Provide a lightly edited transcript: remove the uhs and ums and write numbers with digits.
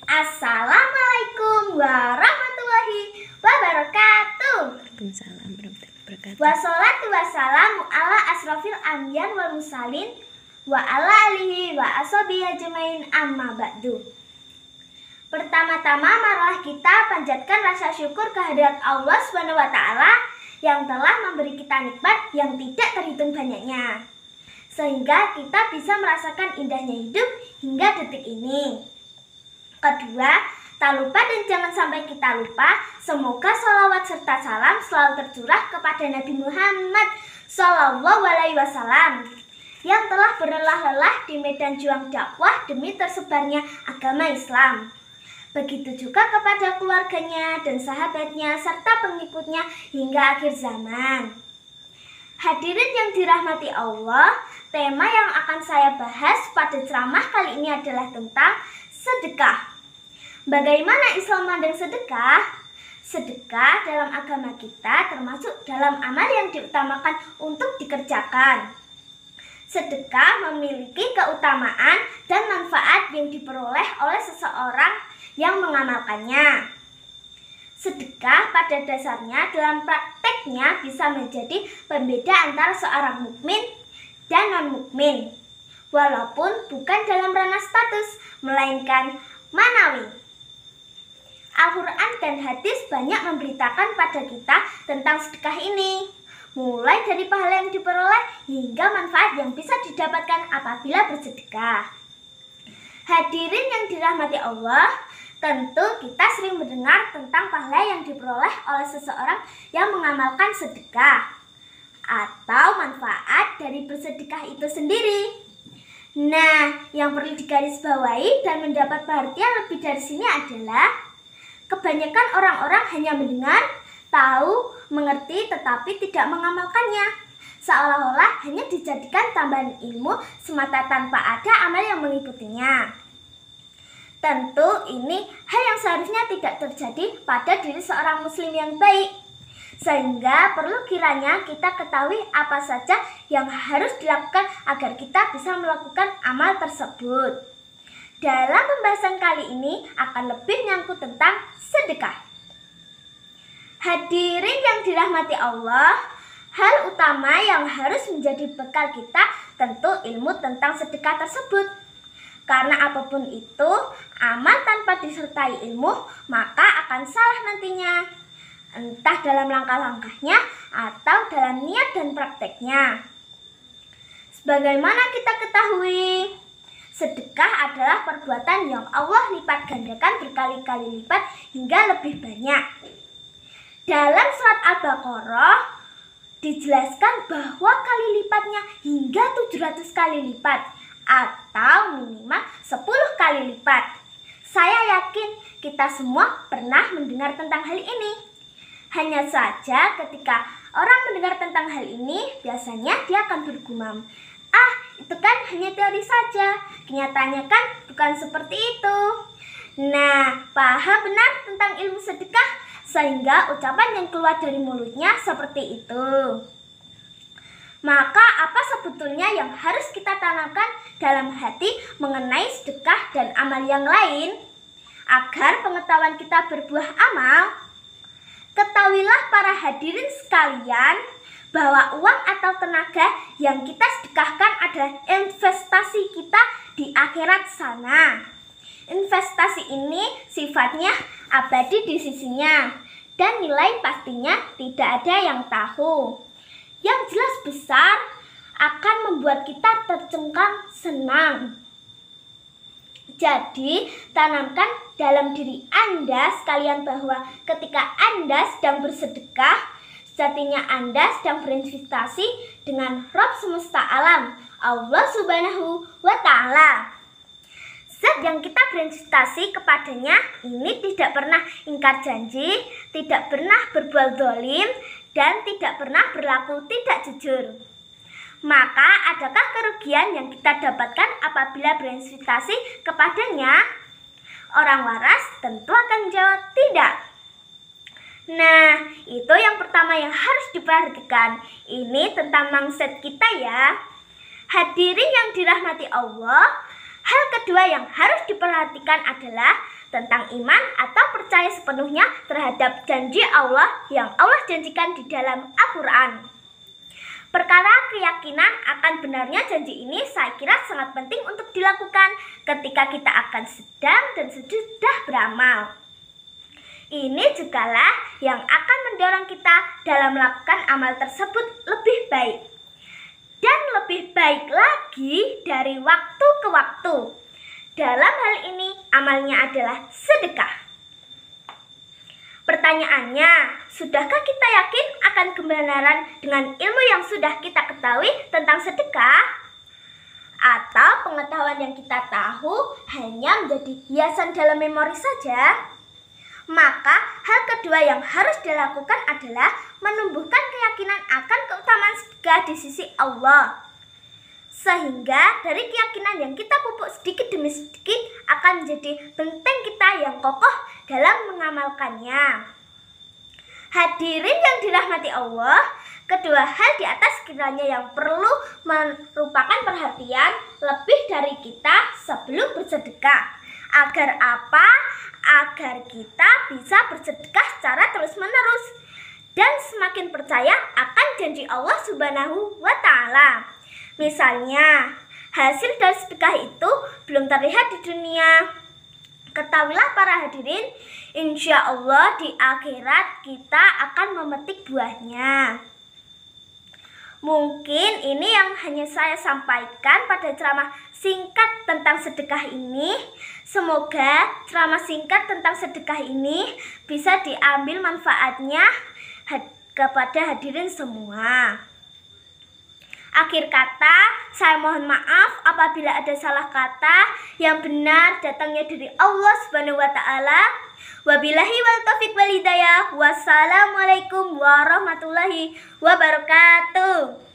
Assalamualaikum warahmatullahi wabarakatuh. Waalaikumsalam warahmatullahi wabarakatuh. Wassalatu wassalamu ala asrofil anbiya wal mursalin wa ala alihi wa ashabihi ajmain amma ba'du. Pertama-tama marilah kita panjatkan rasa syukur kehadirat Allah Subhanahu wa taala yang telah memberi kita nikmat yang tidak terhitung banyaknya, sehingga kita bisa merasakan indahnya hidup hingga detik ini. Kedua, tak lupa dan jangan sampai kita lupa, semoga sholawat serta salam selalu tercurah kepada Nabi Muhammad SAW yang telah berlelah-lelah di medan juang dakwah demi tersebarnya agama Islam. Begitu juga kepada keluarganya dan sahabatnya serta pengikutnya hingga akhir zaman. Hadirin yang dirahmati Allah, tema yang akan saya bahas pada ceramah kali ini adalah tentang sedekah. Bagaimana Islam memandang sedekah? Sedekah dalam agama kita termasuk dalam amal yang diutamakan untuk dikerjakan. Sedekah memiliki keutamaan dan manfaat yang diperoleh oleh seseorang yang mengamalkannya. Sedekah pada dasarnya dalam prakteknya bisa menjadi pembeda antara seorang mukmin dan non-mukmin, walaupun bukan dalam ranah status, melainkan manawi. Al-Quran dan hadis banyak memberitakan pada kita tentang sedekah ini, mulai dari pahala yang diperoleh hingga manfaat yang bisa didapatkan apabila bersedekah. Hadirin yang dirahmati Allah, tentu kita sering mendengar tentang pahala yang diperoleh oleh seseorang yang mengamalkan sedekah atau manfaat dari bersedekah itu sendiri. Nah, yang perlu digarisbawahi dan mendapat perhatian lebih dari sini adalah kebanyakan orang-orang hanya mendengar, tahu, mengerti, tetapi tidak mengamalkannya. Seolah-olah hanya dijadikan tambahan ilmu semata tanpa ada amal yang mengikutinya. Tentu ini hal yang seharusnya tidak terjadi pada diri seorang muslim yang baik. Sehingga perlu kiranya kita ketahui apa saja yang harus dilakukan agar kita bisa melakukan amal tersebut. Dalam pembahasan kali ini akan lebih menyangkut tentang sedekah. Hadirin yang dirahmati Allah, hal utama yang harus menjadi bekal kita tentu ilmu tentang sedekah tersebut. Karena apapun itu, amal tanpa disertai ilmu maka akan salah nantinya, entah dalam langkah-langkahnya atau dalam niat dan prakteknya. Sebagaimana kita ketahui, sedekah adalah perbuatan yang Allah lipat gandakan berkali-kali lipat hingga lebih banyak. Dalam surat Al-Baqarah dijelaskan bahwa kali lipatnya hingga 700 kali lipat atau minimal 10 kali lipat. Saya yakin kita semua pernah mendengar tentang hal ini. Hanya saja ketika orang mendengar tentang hal ini, biasanya dia akan bergumam, itu kan hanya teori saja, kenyataannya kan bukan seperti itu. Nah, paham benar tentang ilmu sedekah sehingga ucapan yang keluar dari mulutnya seperti itu. Maka apa sebetulnya yang harus kita tanamkan dalam hati mengenai sedekah dan amal yang lain agar pengetahuan kita berbuah amal? Ketahuilah para hadirin sekalian bahwa uang atau tenaga yang kita sedekahkan adalah investasi kita di akhirat sana. Investasi ini sifatnya abadi di sisinya dan nilai pastinya tidak ada yang tahu. Yang jelas besar akan membuat kita tercengkam senang. Jadi, tanamkan dalam diri Anda sekalian bahwa ketika Anda sedang bersedekah, sejatinya Anda sedang berinvestasi dengan Rabb semesta alam, Allah Subhanahu wa ta'ala. Zat yang kita berinvestasi kepadanya ini tidak pernah ingkar janji, tidak pernah berbuat zalim, dan tidak pernah berlaku tidak jujur. Maka adakah kerugian yang kita dapatkan apabila berinvestasi kepadanya? Orang waras tentu akan menjawab tidak. Nah, itu yang pertama yang harus diperhatikan. Ini tentang mindset kita ya. Hadirin yang dirahmati Allah, Hal kedua yang harus diperhatikan adalah tentang iman atau percaya sepenuhnya terhadap janji Allah yang Allah janjikan di dalam Al-Quran. Perkara keyakinan akan benarnya janji ini saya kira sangat penting untuk dilakukan ketika kita akan sedang dan sesudah beramal. Ini jugalah yang akan mendorong kita dalam melakukan amal tersebut lebih baik. Dan lebih baik lagi dari waktu ke waktu. Dalam hal ini amalnya adalah sedekah. Pertanyaannya, sudahkah kita yakin akan kebenaran dengan ilmu yang sudah kita ketahui tentang sedekah? Atau pengetahuan yang kita tahu hanya menjadi hiasan dalam memori saja? Maka hal kedua yang harus dilakukan adalah menumbuhkan keyakinan akan keutamaan sedekah di sisi Allah. Sehingga dari keyakinan yang kita pupuk sedikit demi sedikit akan menjadi benteng kita yang kokoh dalam mengamalkannya. Hadirin yang dirahmati Allah, kedua hal di atas kiranya yang perlu merupakan perhatian lebih dari kita sebelum bersedekah. Agar apa? Agar kita bisa bersedekah secara terus-menerus dan semakin percaya akan janji Allah Subhanahu wa Ta'ala. Misalnya, hasil dari sedekah itu belum terlihat di dunia. Ketahuilah para hadirin, insya Allah di akhirat kita akan memetik buahnya. Mungkin ini yang hanya saya sampaikan pada ceramah singkat tentang sedekah ini. Semoga ceramah singkat tentang sedekah ini bisa diambil manfaatnya kepada hadirin semua. Akhir kata, saya mohon maaf apabila ada salah kata. Yang benar datangnya dari Allah Subhanahu wa Ta'ala. Wabillahi wal taufiq wal hidayah. Wassalamualaikum warahmatullahi wabarakatuh.